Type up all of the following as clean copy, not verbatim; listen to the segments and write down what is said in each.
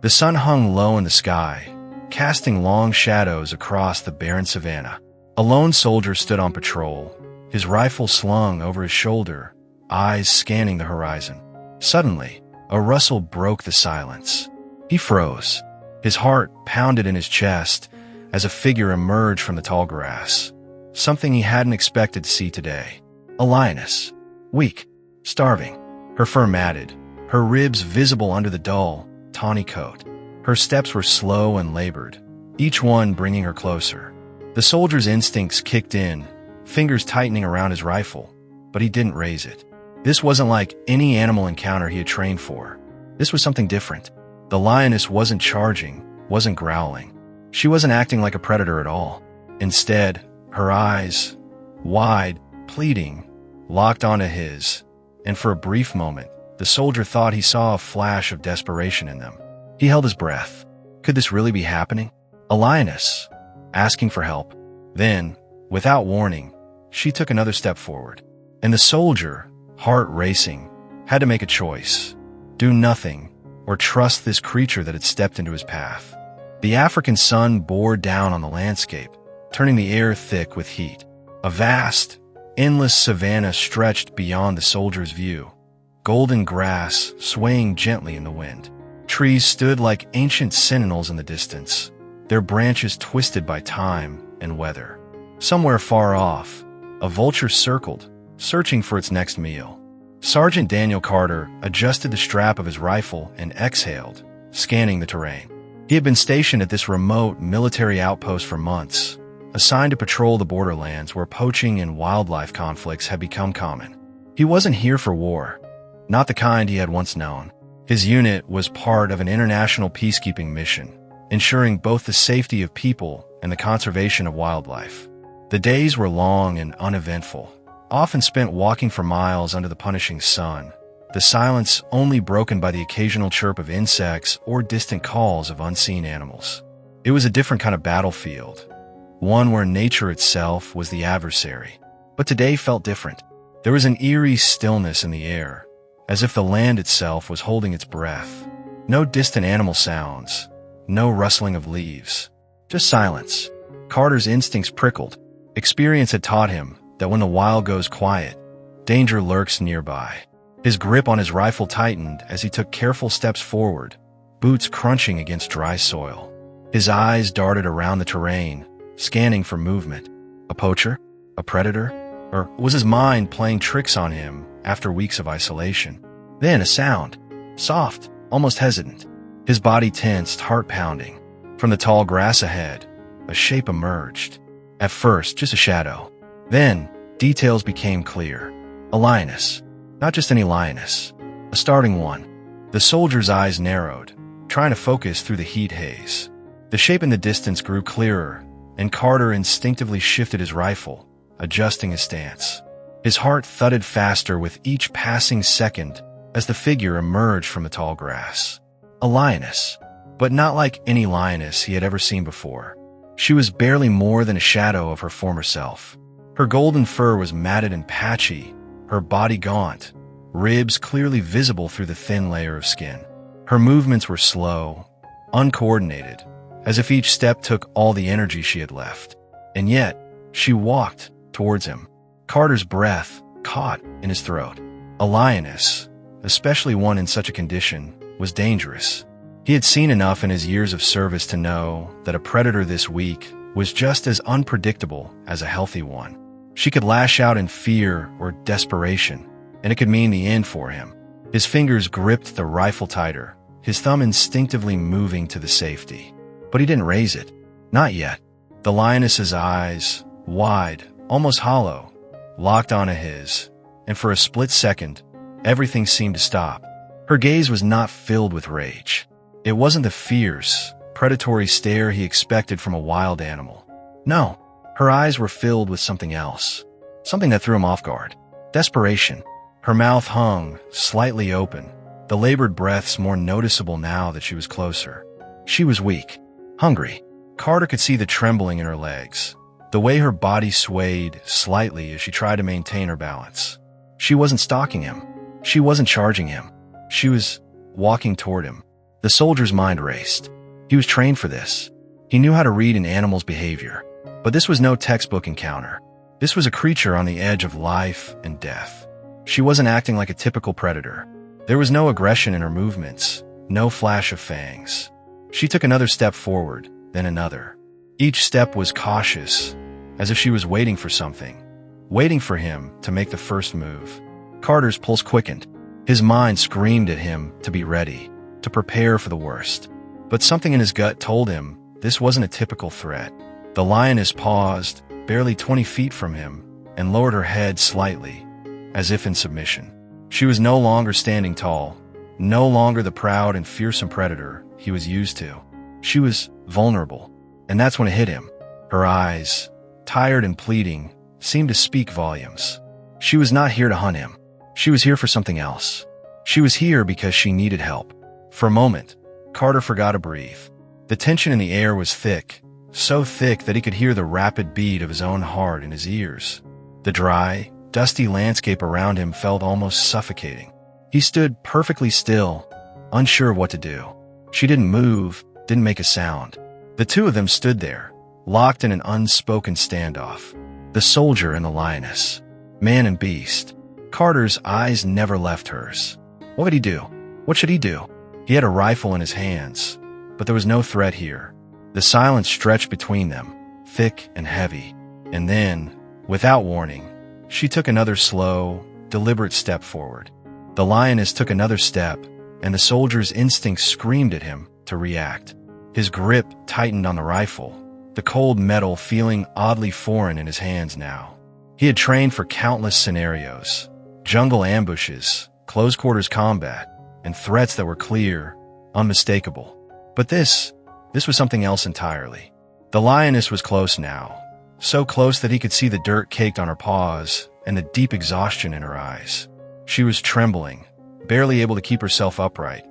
The sun hung low in the sky, casting long shadows across the barren savannah. A lone soldier stood on patrol, his rifle slung over his shoulder, eyes scanning the horizon. Suddenly, a rustle broke the silence. He froze. His heart pounded in his chest as a figure emerged from the tall grass, something he hadn't expected to see today. A lioness, weak, starving, her fur matted, her ribs visible under the dull, tawny coat. Her steps were slow and labored, each one bringing her closer. The soldier's instincts kicked in, fingers tightening around his rifle, but he didn't raise it. This wasn't like any animal encounter he had trained for. This was something different. The lioness wasn't charging, wasn't growling. She wasn't acting like a predator at all. Instead, her eyes, wide, pleading, locked onto his, and for a brief moment, the soldier thought he saw a flash of desperation in them. He held his breath. Could this really be happening? A lioness, asking for help. Then, without warning, she took another step forward. And the soldier, heart racing, had to make a choice. Do nothing, or trust this creature that had stepped into his path. The African sun bore down on the landscape, turning the air thick with heat. A vast, endless savannah stretched beyond the soldier's view, golden grass swaying gently in the wind. Trees stood like ancient sentinels in the distance, their branches twisted by time and weather. Somewhere far off, a vulture circled, searching for its next meal. Sergeant Daniel Carter adjusted the strap of his rifle and exhaled, scanning the terrain. He had been stationed at this remote military outpost for months, assigned to patrol the borderlands where poaching and wildlife conflicts had become common. He wasn't here for war, not the kind he had once known. His unit was part of an international peacekeeping mission, ensuring both the safety of people and the conservation of wildlife. The days were long and uneventful, often spent walking for miles under the punishing sun, the silence only broken by the occasional chirp of insects or distant calls of unseen animals. It was a different kind of battlefield, one where nature itself was the adversary. But today felt different. There was an eerie stillness in the air, as if the land itself was holding its breath. No distant animal sounds, no rustling of leaves, just silence. Carter's instincts prickled. Experience had taught him that when the wild goes quiet, danger lurks nearby. His grip on his rifle tightened as he took careful steps forward, boots crunching against dry soil. His eyes darted around the terrain, scanning for movement. A poacher? A predator? Or was his mind playing tricks on him after weeks of isolation? Then a sound, soft, almost hesitant. His body tensed, heart pounding. From the tall grass ahead, a shape emerged. At first, just a shadow. Then, details became clear. A lioness. Not just any lioness. A starting one. The soldier's eyes narrowed, trying to focus through the heat haze. The shape in the distance grew clearer, and Carter instinctively shifted his rifle, adjusting his stance. His heart thudded faster with each passing second as the figure emerged from the tall grass. A lioness, but not like any lioness he had ever seen before. She was barely more than a shadow of her former self. Her golden fur was matted and patchy, her body gaunt, ribs clearly visible through the thin layer of skin. Her movements were slow, uncoordinated, as if each step took all the energy she had left. And yet, she walked towards him. Carter's breath caught in his throat. A lioness, especially one in such a condition, was dangerous. He had seen enough in his years of service to know that a predator this weak was just as unpredictable as a healthy one. She could lash out in fear or desperation, and it could mean the end for him. His fingers gripped the rifle tighter, his thumb instinctively moving to the safety. But he didn't raise it. Not yet. The lioness's eyes, wide, almost hollow, locked onto his, and for a split second, everything seemed to stop. Her gaze was not filled with rage. It wasn't the fierce, predatory stare he expected from a wild animal. No, her eyes were filled with something else, something that threw him off guard. Desperation. Her mouth hung, slightly open, the labored breaths more noticeable now that she was closer. She was weak, hungry. Carter could see the trembling in her legs, the way her body swayed slightly as she tried to maintain her balance. She wasn't stalking him. She wasn't charging him. She was walking toward him. The soldier's mind raced. He was trained for this. He knew how to read an animal's behavior. But this was no textbook encounter. This was a creature on the edge of life and death. She wasn't acting like a typical predator. There was no aggression in her movements, no flash of fangs. She took another step forward, then another. Each step was cautious, as if she was waiting for something, waiting for him to make the first move. Carter's pulse quickened. His mind screamed at him to be ready, to prepare for the worst. But something in his gut told him this wasn't a typical threat. The lioness paused, barely 20 feet from him, and lowered her head slightly, as if in submission. She was no longer standing tall, no longer the proud and fearsome predator he was used to. She was vulnerable, and that's when it hit him. Her eyes, tired and pleading, seemed to speak volumes. She was not here to hunt him. She was here for something else. She was here because she needed help. For a moment, Carter forgot to breathe. The tension in the air was thick, so thick that he could hear the rapid beat of his own heart in his ears. The dry, dusty landscape around him felt almost suffocating. He stood perfectly still, unsure of what to do. She didn't move, didn't make a sound. The two of them stood there, locked in an unspoken standoff. The soldier and the lioness. Man and beast. Carter's eyes never left hers. What would he do? What should he do? He had a rifle in his hands, but there was no threat here. The silence stretched between them, thick and heavy. And then, without warning, she took another slow, deliberate step forward. The lioness took another step, and the soldier's instincts screamed at him to react. His grip tightened on the rifle, the cold metal feeling oddly foreign in his hands now. He had trained for countless scenarios, jungle ambushes, close-quarters combat, and threats that were clear, unmistakable. But this was something else entirely. The lioness was close now, so close that he could see the dirt caked on her paws and the deep exhaustion in her eyes. She was trembling, barely able to keep herself upright,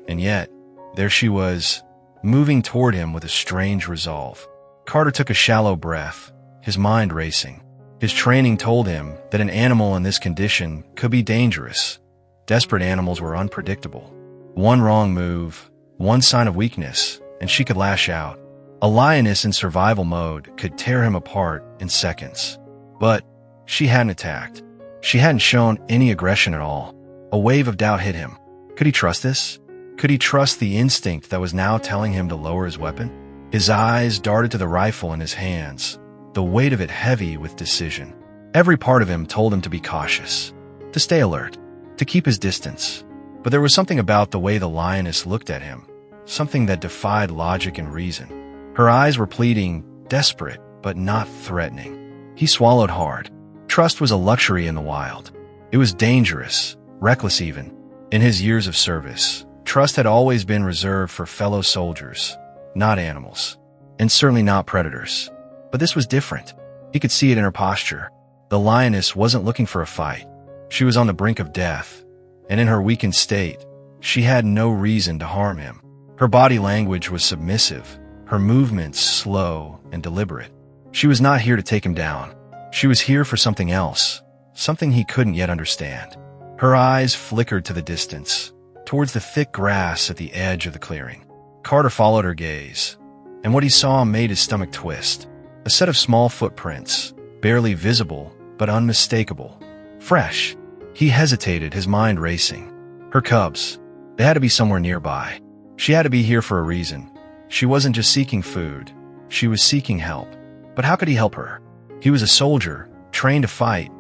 and yet, there she was, moving toward him with a strange resolve. Carter took a shallow breath, his mind racing. His training told him that an animal in this condition could be dangerous. Desperate animals were unpredictable. One wrong move, one sign of weakness, and she could lash out. A lioness in survival mode could tear him apart in seconds. But she hadn't attacked. She hadn't shown any aggression at all. A wave of doubt hit him. Could he trust this? Could he trust the instinct that was now telling him to lower his weapon? His eyes darted to the rifle in his hands, the weight of it heavy with decision. Every part of him told him to be cautious, to stay alert, to keep his distance. But there was something about the way the lioness looked at him, something that defied logic and reason. Her eyes were pleading, desperate, but not threatening. He swallowed hard. Trust was a luxury in the wild. It was dangerous, reckless even. In his years of service, trust had always been reserved for fellow soldiers, not animals, and certainly not predators. But this was different. He could see it in her posture. The lioness wasn't looking for a fight. She was on the brink of death, and in her weakened state, she had no reason to harm him. Her body language was submissive, her movements slow and deliberate. She was not here to take him down. She was here for something else, something he couldn't yet understand. Her eyes flickered to the distance, towards the thick grass at the edge of the clearing. Carter followed her gaze, and what he saw made his stomach twist. A set of small footprints, barely visible but unmistakable. Fresh. He hesitated, his mind racing. Her cubs. They had to be somewhere nearby. She had to be here for a reason. She wasn't just seeking food. She was seeking help. But how could he help her? He was a soldier, trained to fight,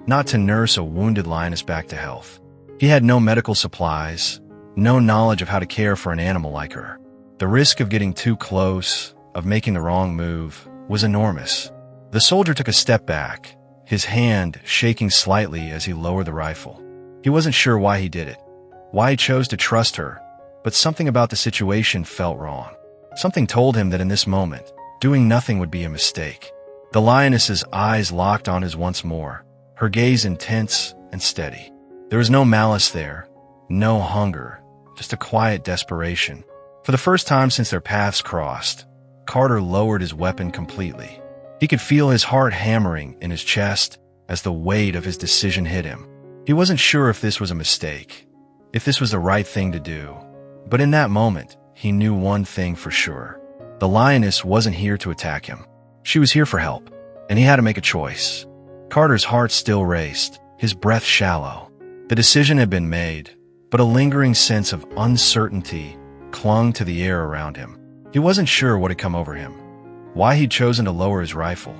not to nurse a wounded lioness back to health. He had no medical supplies, no knowledge of how to care for an animal like her. The risk of getting too close, of making the wrong move, was enormous. The soldier took a step back, his hand shaking slightly as he lowered the rifle. He wasn't sure why he did it, why he chose to trust her, but something about the situation felt wrong. Something told him that in this moment, doing nothing would be a mistake. The lioness's eyes locked on his once more, her gaze intense and steady. There was no malice there, no hunger, just a quiet desperation. For the first time since their paths crossed, Carter lowered his weapon completely. He could feel his heart hammering in his chest as the weight of his decision hit him. He wasn't sure if this was a mistake, if this was the right thing to do, But in that moment, he knew one thing for sure. The lioness wasn't here to attack him. She was here for help, and he had to make a choice. Carter's heart still raced, his breath shallow. The decision had been made, but a lingering sense of uncertainty clung to the air around him. He wasn't sure what had come over him, why he'd chosen to lower his rifle,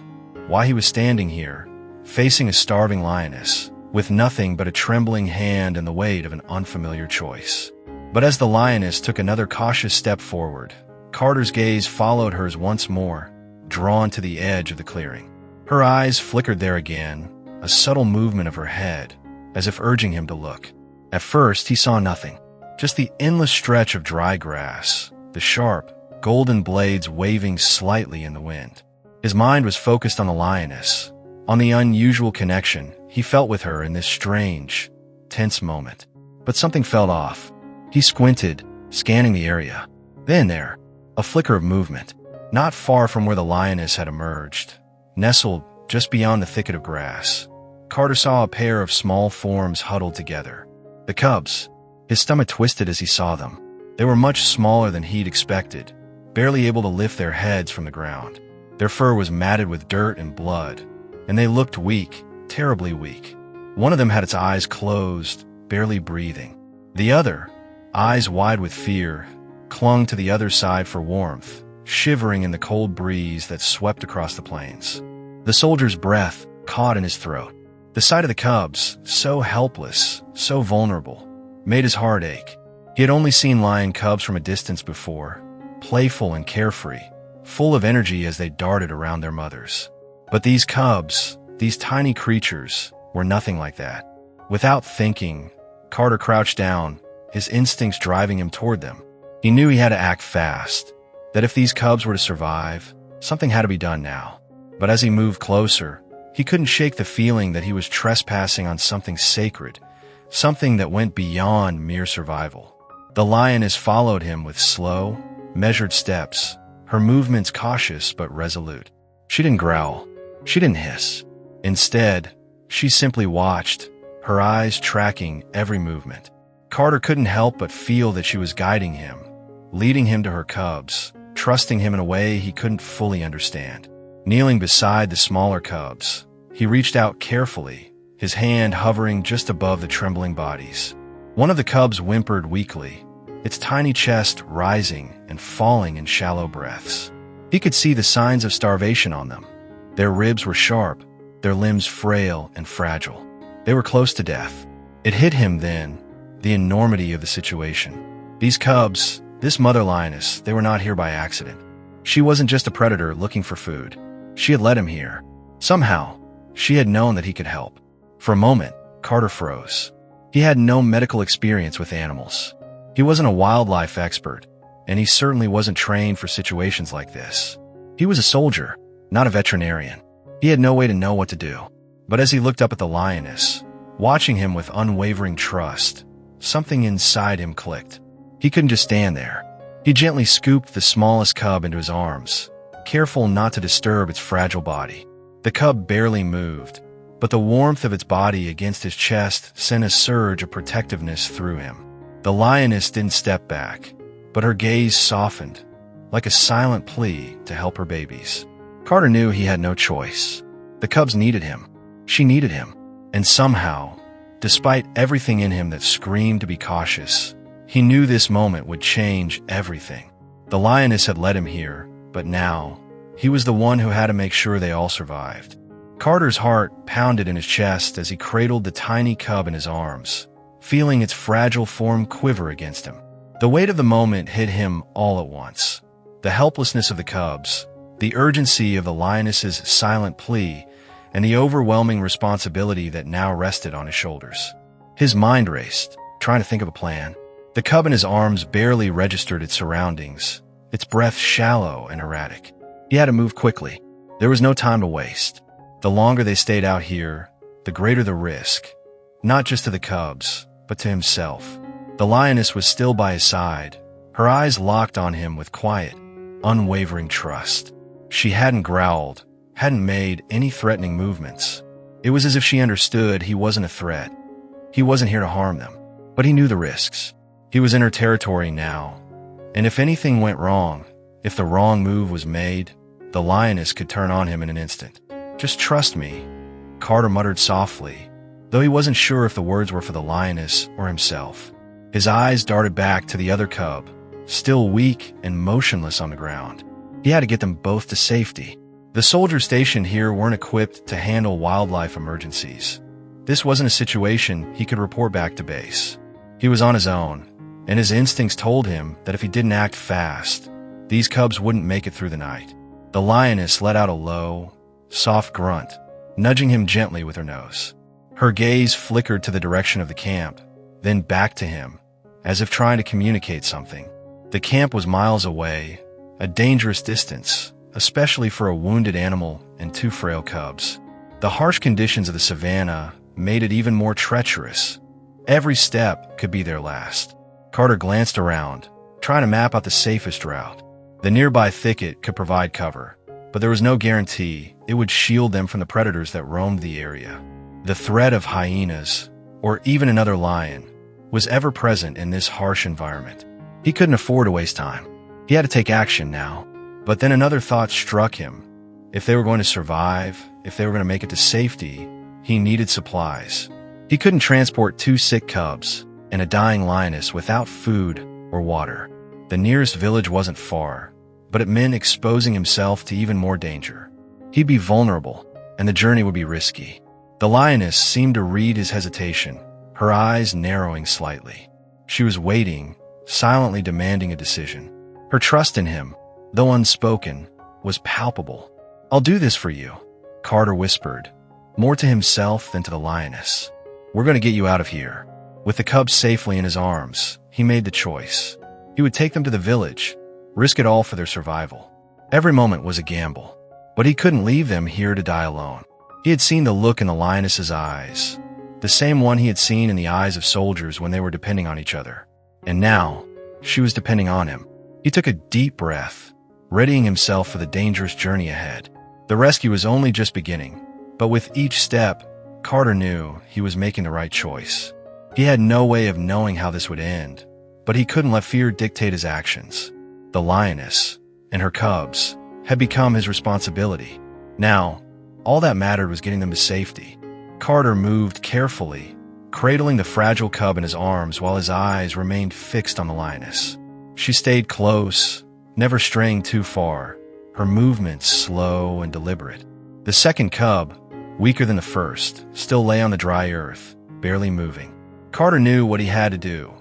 why he was standing here, facing a starving lioness, with nothing but a trembling hand and the weight of an unfamiliar choice. But as the lioness took another cautious step forward, Carter's gaze followed hers once more, drawn to the edge of the clearing. Her eyes flickered there again, a subtle movement of her head, as if urging him to look. At first, he saw nothing, just the endless stretch of dry grass, the sharp, golden blades waving slightly in the wind. His mind was focused on the lioness, on the unusual connection he felt with her in this strange, tense moment. But something felt off. He squinted, scanning the area. Then there, a flicker of movement, not far from where the lioness had emerged, nestled just beyond the thicket of grass. Carter saw a pair of small forms huddled together. The cubs. His stomach twisted as he saw them. They were much smaller than he'd expected, barely able to lift their heads from the ground. Their fur was matted with dirt and blood, and they looked weak, terribly weak. One of them had its eyes closed, barely breathing. The other, eyes wide with fear, clung to the other side for warmth, shivering in the cold breeze that swept across the plains. The soldier's breath caught in his throat. The sight of the cubs, so helpless, so vulnerable, made his heart ache. He had only seen lion cubs from a distance before, playful and carefree, full of energy as they darted around their mothers. But these cubs, these tiny creatures, were nothing like that. Without thinking, Carter crouched down, his instincts driving him toward them. He knew he had to act fast, that if these cubs were to survive, something had to be done now. But as he moved closer, he couldn't shake the feeling that he was trespassing on something sacred, something that went beyond mere survival. The lioness followed him with slow, measured steps, her movements cautious but resolute. She didn't growl. She didn't hiss. Instead, she simply watched, her eyes tracking every movement. Carter couldn't help but feel that she was guiding him, leading him to her cubs, trusting him in a way he couldn't fully understand. Kneeling beside the smaller cubs, he reached out carefully, his hand hovering just above the trembling bodies. One of the cubs whimpered weakly, its tiny chest rising and falling in shallow breaths. He could see the signs of starvation on them. Their ribs were sharp, their limbs frail and fragile. They were close to death. It hit him then, the enormity of the situation. These cubs, this mother lioness, they were not here by accident. She wasn't just a predator looking for food. She had led him here. Somehow, she had known that he could help. For a moment, Carter froze. He had no medical experience with animals. He wasn't a wildlife expert, and he certainly wasn't trained for situations like this. He was a soldier, not a veterinarian. He had no way to know what to do. But as he looked up at the lioness, watching him with unwavering trust, something inside him clicked. He couldn't just stand there. He gently scooped the smallest cub into his arms, careful not to disturb its fragile body. The cub barely moved, but the warmth of its body against his chest sent a surge of protectiveness through him. The lioness didn't step back, but her gaze softened, like a silent plea to help her babies. Carter knew he had no choice. The cubs needed him. She needed him. And somehow, despite everything in him that screamed to be cautious, he knew this moment would change everything. The lioness had led him here, but now, he was the one who had to make sure they all survived. Carter's heart pounded in his chest as he cradled the tiny cub in his arms, feeling its fragile form quiver against him. The weight of the moment hit him all at once. The helplessness of the cubs, the urgency of the lioness's silent plea, and the overwhelming responsibility that now rested on his shoulders. His mind raced, trying to think of a plan. The cub in his arms barely registered its surroundings, its breath shallow and erratic. He had to move quickly. There was no time to waste. The longer they stayed out here, the greater the risk, not just to the cubs, but to himself. The lioness was still by his side, her eyes locked on him with quiet, unwavering trust. She hadn't growled, hadn't made any threatening movements. It was as if she understood he wasn't a threat. He wasn't here to harm them, but he knew the risks. He was in her territory now, and if anything went wrong, if the wrong move was made, the lioness could turn on him in an instant. "Just trust me," Carter muttered softly, though he wasn't sure if the words were for the lioness or himself. His eyes darted back to the other cub, still weak and motionless on the ground. He had to get them both to safety. The soldiers stationed here weren't equipped to handle wildlife emergencies. This wasn't a situation he could report back to base. He was on his own, and his instincts told him that if he didn't act fast, these cubs wouldn't make it through the night. The lioness let out a low, soft grunt, nudging him gently with her nose. Her gaze flickered to the direction of the camp, then back to him, as if trying to communicate something. The camp was miles away, a dangerous distance, especially for a wounded animal and two frail cubs. The harsh conditions of the savannah made it even more treacherous. Every step could be their last. Carter glanced around, trying to map out the safest route. The nearby thicket could provide cover, but there was no guarantee it would shield them from the predators that roamed the area. The threat of hyenas, or even another lion, was ever present in this harsh environment. He couldn't afford to waste time. He had to take action now. But then another thought struck him. If they were going to survive, if they were going to make it to safety, he needed supplies. He couldn't transport two sick cubs and a dying lioness without food or water. The nearest village wasn't far, but it meant exposing himself to even more danger. He'd be vulnerable, and the journey would be risky. The lioness seemed to read his hesitation, her eyes narrowing slightly. She was waiting, silently demanding a decision. Her trust in him, though unspoken, was palpable. "I'll do this for you," Carter whispered, more to himself than to the lioness. "We're going to get you out of here." With the cubs safely in his arms, he made the choice. He would take them to the village, risk it all for their survival. Every moment was a gamble, but he couldn't leave them here to die alone. He had seen the look in the lioness's eyes, the same one he had seen in the eyes of soldiers when they were depending on each other. And now, she was depending on him. He took a deep breath, readying himself for the dangerous journey ahead. The rescue was only just beginning, but with each step, Carter knew he was making the right choice. He had no way of knowing how this would end, but he couldn't let fear dictate his actions. The lioness and her cubs had become his responsibility. Now, all that mattered was getting them to safety. Carter moved carefully, cradling the fragile cub in his arms while his eyes remained fixed on the lioness. She stayed close, never straying too far, her movements slow and deliberate. The second cub, weaker than the first, still lay on the dry earth, barely moving. Carter knew what he had to do,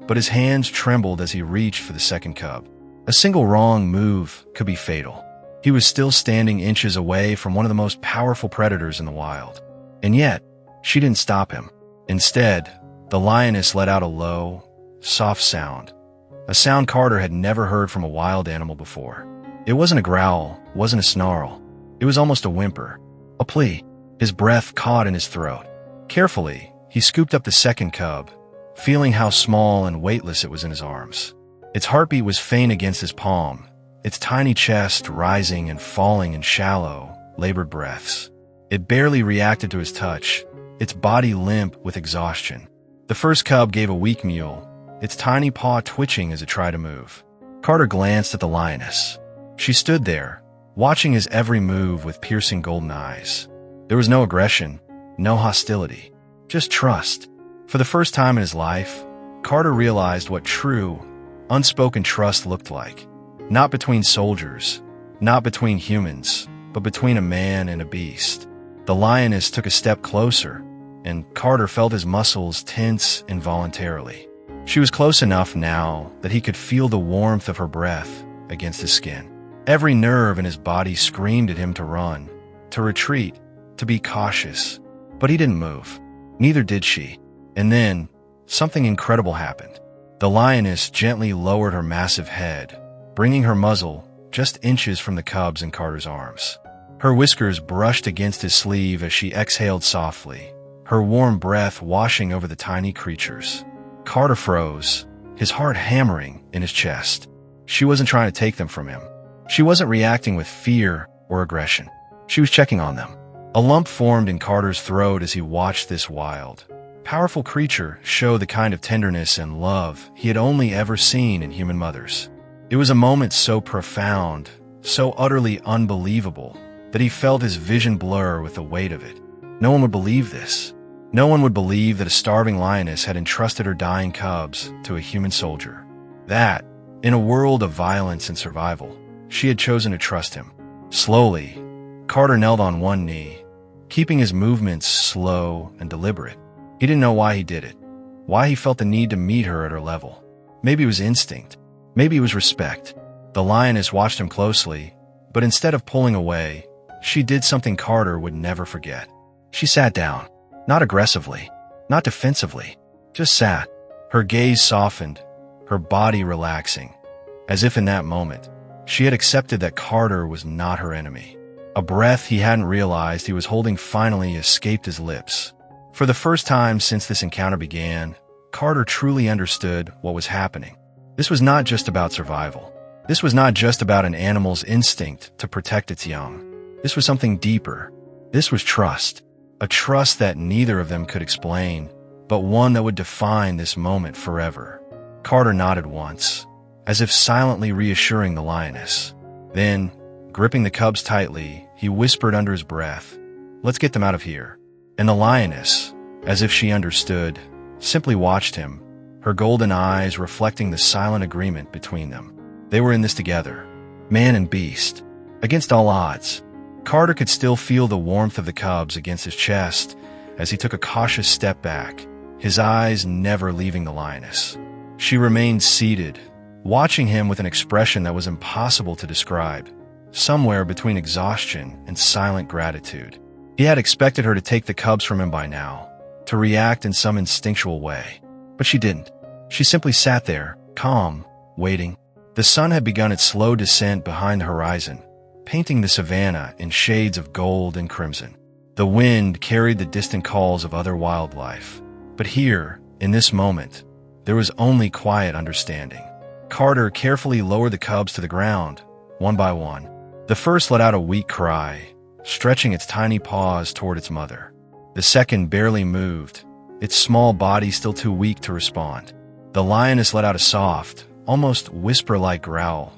but his hands trembled as he reached for the second cub. A single wrong move could be fatal. He was still standing inches away from one of the most powerful predators in the wild. And yet, she didn't stop him. Instead, the lioness let out a low, soft sound. A sound Carter had never heard from a wild animal before. It wasn't a growl, wasn't a snarl. It was almost a whimper, a plea. His breath caught in his throat. Carefully, he scooped up the second cub, feeling how small and weightless it was in his arms. Its heartbeat was faint against his palm, its tiny chest rising and falling in shallow, labored breaths. It barely reacted to his touch, its body limp with exhaustion. The first cub gave a weak mew, its tiny paw twitching as it tried to move. Carter glanced at the lioness. She stood there, watching his every move with piercing golden eyes. There was no aggression, no hostility, just trust. For the first time in his life, Carter realized what true, unspoken trust looked like. Not between soldiers, not between humans, but between a man and a beast. The lioness took a step closer, and Carter felt his muscles tense involuntarily. She was close enough now that he could feel the warmth of her breath against his skin. Every nerve in his body screamed at him to run, to retreat, to be cautious. But he didn't move. Neither did she. And then, something incredible happened. The lioness gently lowered her massive head, bringing her muzzle just inches from the cubs in Carter's arms. Her whiskers brushed against his sleeve as she exhaled softly, her warm breath washing over the tiny creatures. Carter froze, his heart hammering in his chest. She wasn't trying to take them from him. She wasn't reacting with fear or aggression. She was checking on them. A lump formed in Carter's throat as he watched this wild, powerful creature showed the kind of tenderness and love he had only ever seen in human mothers. It was a moment so profound, so utterly unbelievable, that he felt his vision blur with the weight of it. No one would believe this. No one would believe that a starving lioness had entrusted her dying cubs to a human soldier. That, in a world of violence and survival, she had chosen to trust him. Slowly, Carter knelt on one knee, keeping his movements slow and deliberate. He didn't know why he did it, why he felt the need to meet her at her level. Maybe it was instinct. Maybe it was respect. The lioness watched him closely, but instead of pulling away, she did something Carter would never forget. She sat down, not aggressively, not defensively, just sat. Her gaze softened, her body relaxing, as if in that moment, she had accepted that Carter was not her enemy. A breath he hadn't realized he was holding finally escaped his lips. For the first time since this encounter began, Carter truly understood what was happening. This was not just about survival. This was not just about an animal's instinct to protect its young. This was something deeper. This was trust. A trust that neither of them could explain, but one that would define this moment forever. Carter nodded once, as if silently reassuring the lioness. Then, gripping the cubs tightly, he whispered under his breath, "Let's get them out of here." And the lioness, as if she understood, simply watched him, her golden eyes reflecting the silent agreement between them. They were in this together, man and beast, against all odds. Carter could still feel the warmth of the cubs against his chest as he took a cautious step back, his eyes never leaving the lioness. She remained seated, watching him with an expression that was impossible to describe, somewhere between exhaustion and silent gratitude. He had expected her to take the cubs from him by now, to react in some instinctual way. But she didn't. She simply sat there, calm, waiting. The sun had begun its slow descent behind the horizon, painting the savannah in shades of gold and crimson. The wind carried the distant calls of other wildlife. But here, in this moment, there was only quiet understanding. Carter carefully lowered the cubs to the ground, one by one. The first let out a weak cry, stretching its tiny paws toward its mother. The second barely moved, its small body still too weak to respond. The lioness let out a soft, almost whisper-like growl,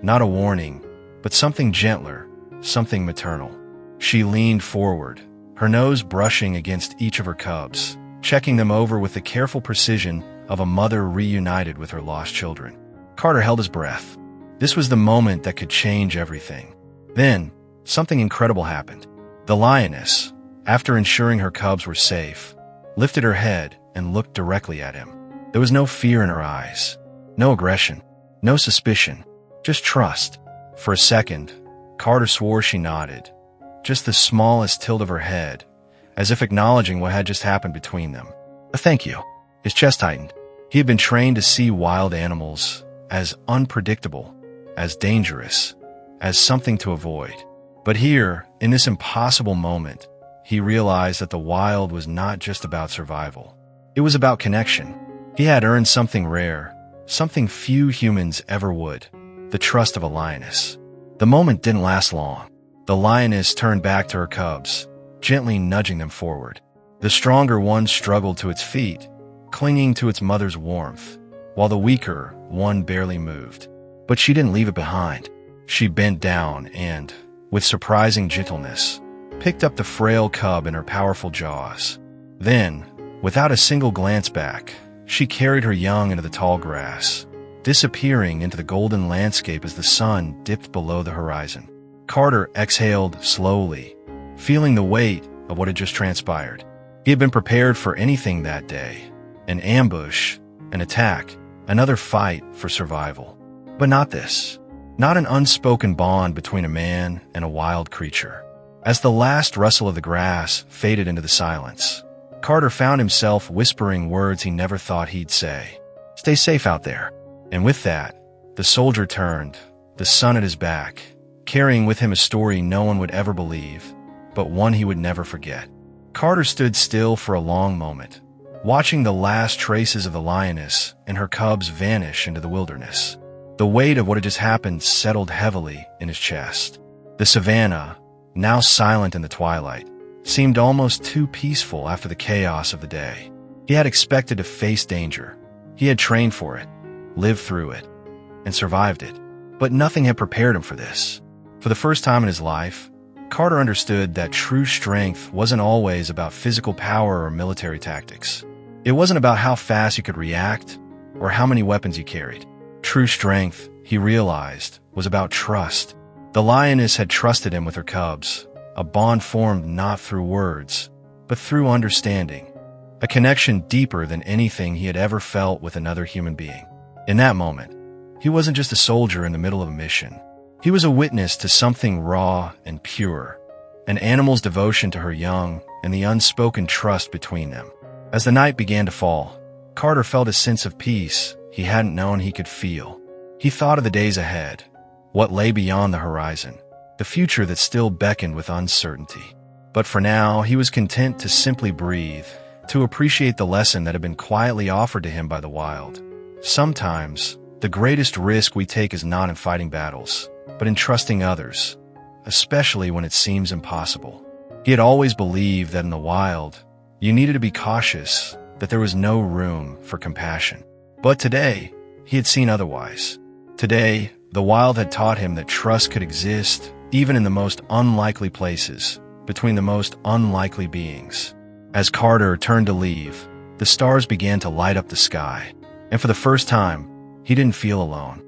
not a warning, but something gentler, something maternal. She leaned forward, her nose brushing against each of her cubs, checking them over with the careful precision of a mother reunited with her lost children. Carter held his breath. This was the moment that could change everything. Then, something incredible happened. The lioness, after ensuring her cubs were safe, lifted her head and looked directly at him. There was no fear in her eyes, no aggression, no suspicion, just trust. For a second, Carter swore she nodded, just the smallest tilt of her head, as if acknowledging what had just happened between them. A thank you. His chest tightened. He had been trained to see wild animals as unpredictable, as dangerous, as something to avoid. But here, in this impossible moment, he realized that the wild was not just about survival. It was about connection. He had earned something rare, something few humans ever would, the trust of a lioness. The moment didn't last long. The lioness turned back to her cubs, gently nudging them forward. The stronger one struggled to its feet, clinging to its mother's warmth, while the weaker one barely moved. But she didn't leave it behind. She bent down and, with surprising gentleness, picked up the frail cub in her powerful jaws. Then, without a single glance back, she carried her young into the tall grass, disappearing into the golden landscape as the sun dipped below the horizon. Carter exhaled slowly, feeling the weight of what had just transpired. He had been prepared for anything that day, an ambush, an attack, another fight for survival. But not this. Not an unspoken bond between a man and a wild creature. As the last rustle of the grass faded into the silence, Carter found himself whispering words he never thought he'd say. "Stay safe out there." And with that, the soldier turned, the sun at his back, carrying with him a story no one would ever believe, but one he would never forget. Carter stood still for a long moment, watching the last traces of the lioness and her cubs vanish into the wilderness. The weight of what had just happened settled heavily in his chest. The savannah, now silent in the twilight, seemed almost too peaceful after the chaos of the day. He had expected to face danger. He had trained for it, lived through it, and survived it. But nothing had prepared him for this. For the first time in his life, Carter understood that true strength wasn't always about physical power or military tactics. It wasn't about how fast you could react or how many weapons you carried. True strength, he realized, was about trust. The lioness had trusted him with her cubs, a bond formed not through words, but through understanding, a connection deeper than anything he had ever felt with another human being. In that moment, he wasn't just a soldier in the middle of a mission. He was a witness to something raw and pure, an animal's devotion to her young and the unspoken trust between them. As the night began to fall, Carter felt a sense of peace he hadn't known he could feel. He thought of the days ahead, what lay beyond the horizon, the future that still beckoned with uncertainty. But for now, he was content to simply breathe, to appreciate the lesson that had been quietly offered to him by the wild. Sometimes, the greatest risk we take is not in fighting battles, but in trusting others, especially when it seems impossible. He had always believed that in the wild, you needed to be cautious, that there was no room for compassion. But today, he had seen otherwise. Today, the wild had taught him that trust could exist even in the most unlikely places, between the most unlikely beings. As Carter turned to leave, the stars began to light up the sky, and for the first time, he didn't feel alone.